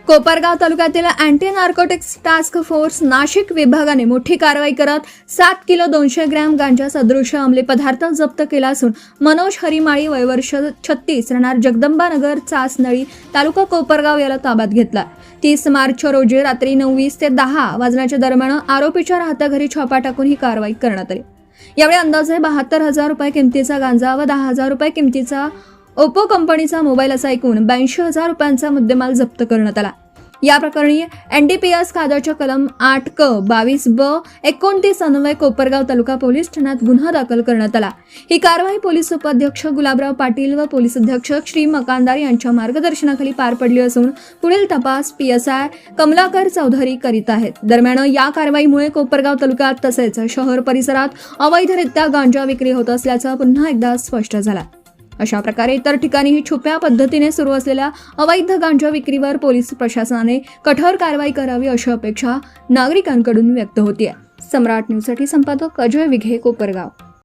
कोपरगाव तालुक्यातील anti narcotics task force Nashik विभागाने मोठी कारवाई करत 7 किलो 200 ग्रॅम गांजा सदृश अंमली पदार्थ जप्त केला असून मनोज हरिमाळी वय वर्ष 36 राहणार जगदंबा नगर चासनळी तालुका कोपरगाव याला ताब्यात घेतला। 30 मार्च रोजी रात्री 9:20 ते 10 वाजण्याच्या दरम्यान आरोपीच्या राहत्या घरी छापा टाकून ही कारवाई करण्यात आली। यावेळी अंदाजे 72,000 रुपये किमतीचा गांजा व 10,000 रुपये किमतीचा ओप्पो कंपनीचा मोबाईल असा एकूण 82,000 रुपयांचा मुद्देमाल जप्त करण्यात आला। या प्रकरणी एनडीपीएस कायद्याच्या कलम 8 क 22 ब 29 अन्वये कोपरगाव तालुका पोलीस ठाण्यात गुन्हा दाखल करण्यात आला। ही कारवाई पोलीस उपाध्यक्ष गुलाबराव पाटील व पोलीस अधीक्षक श्री मकानदार यांच्या मार्गदर्शनाखाली पार पडली असून पुढील तपास पीएसआय कमलाकर चौधरी करीत आहेत। दरम्यान या कारवाईमुळे कोपरगाव तालुक्यात तसेच शहर परिसरात अवैधरित्या गांजा विक्री होत असल्याचं पुन्हा एकदा स्पष्ट झालं। अशा प्रकारे इतर ठिकाणीही छुप्या पद्धतीने सुरू असलेल्या अवैध गांजा विक्रीवर पोलीस प्रशासनाने कठोर कारवाई करावी अशी अपेक्षा नागरिकांकडून व्यक्त होतीये। सम्राट न्यूजसाठी संपादक अजय विघे, कोपरगाव।